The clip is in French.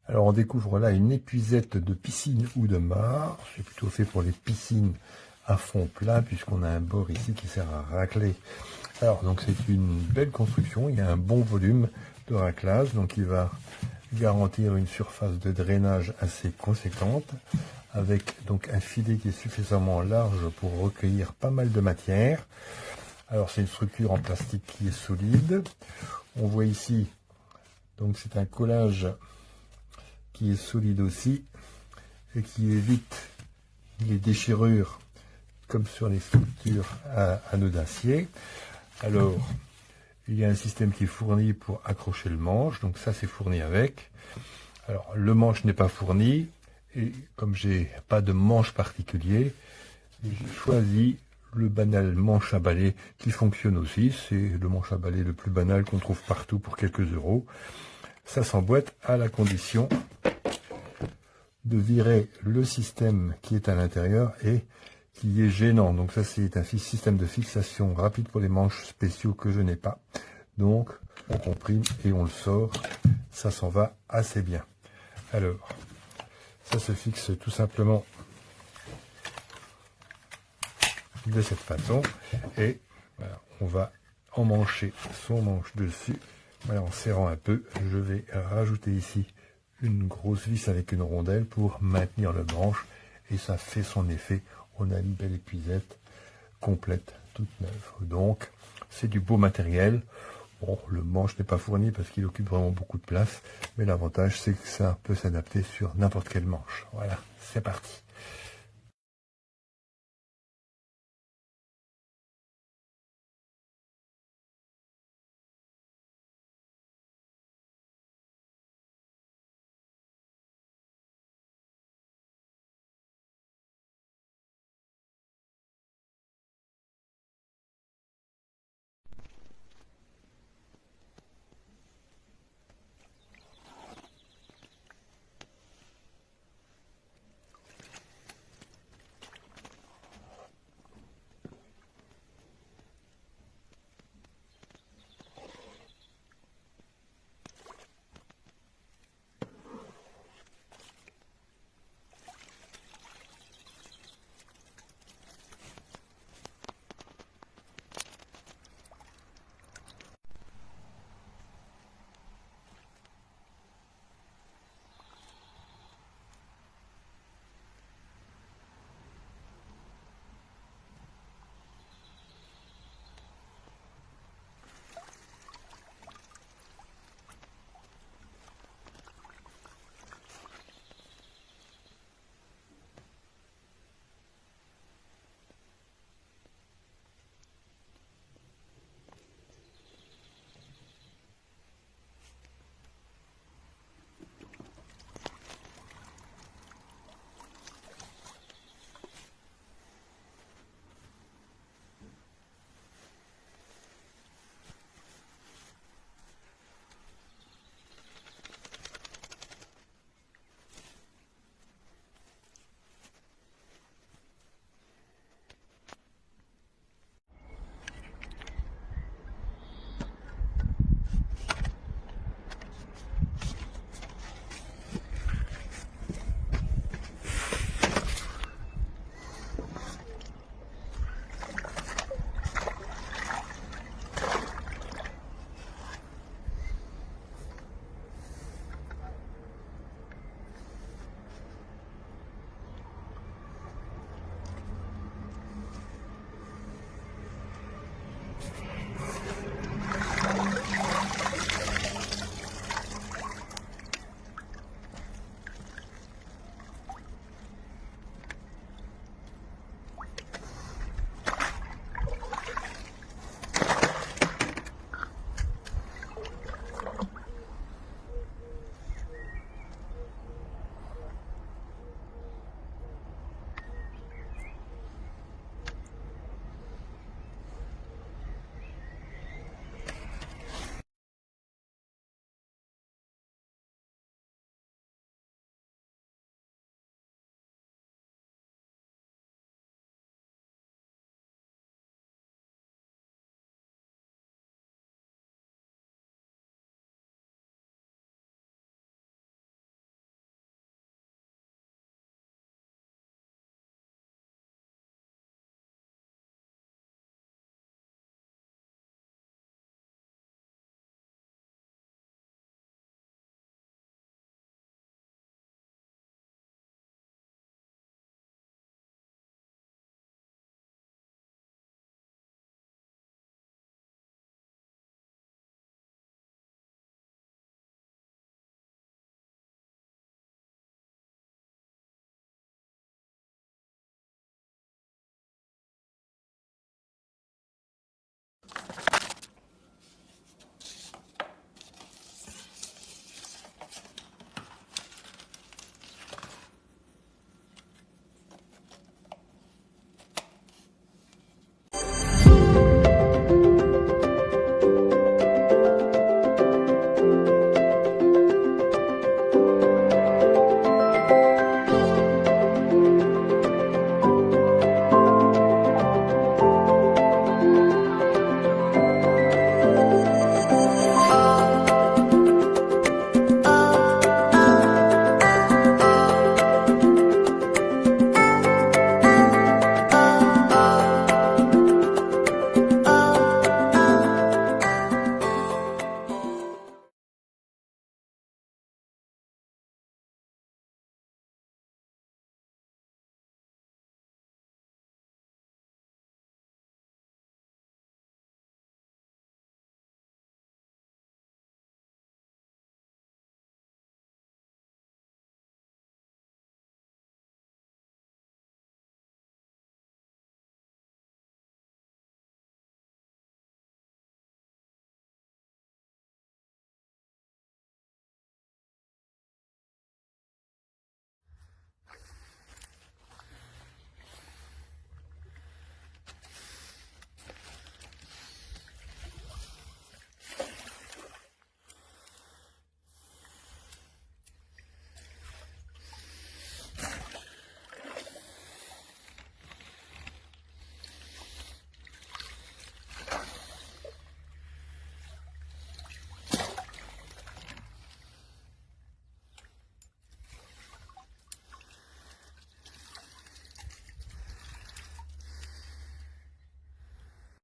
Alors on découvre là une épuisette de piscine ou de mare. C'est plutôt fait pour les piscines à fond plat puisqu'on a un bord ici qui sert à racler. Alors donc c'est une belle construction, il y a un bon volume de raclage, donc il va garantir une surface de drainage assez conséquente avec donc un filet qui est suffisamment large pour recueillir pas mal de matière. Alors c'est une structure en plastique qui est solide. On voit ici, donc c'est un collage qui est solide aussi et qui évite les déchirures comme sur les structures à nœud d'acier. Alors, il y a un système qui est fourni pour accrocher le manche, donc ça c'est fourni avec. Alors, le manche n'est pas fourni, et comme j'ai pas de manche particulier, j'ai choisi le banal manche à balai qui fonctionne aussi. C'est le manche à balai le plus banal qu'on trouve partout pour quelques euros. Ça s'emboîte à la condition de virer le système qui est à l'intérieur et qui est gênant. Donc ça c'est un système de fixation rapide pour les manches spéciaux que je n'ai pas. Donc on comprime et on le sort. Ça s'en va assez bien. Alors ça se fixe tout simplement de cette façon et voilà, on va emmancher son manche dessus. Voilà, en serrant un peu, je vais rajouter ici une grosse vis avec une rondelle pour maintenir le manche et ça fait son effet. On a une belle épuisette complète, toute neuve. Donc c'est du beau matériel. Bon, le manche n'est pas fourni parce qu'il occupe vraiment beaucoup de place, mais l'avantage c'est que ça peut s'adapter sur n'importe quelle manche. Voilà, c'est parti.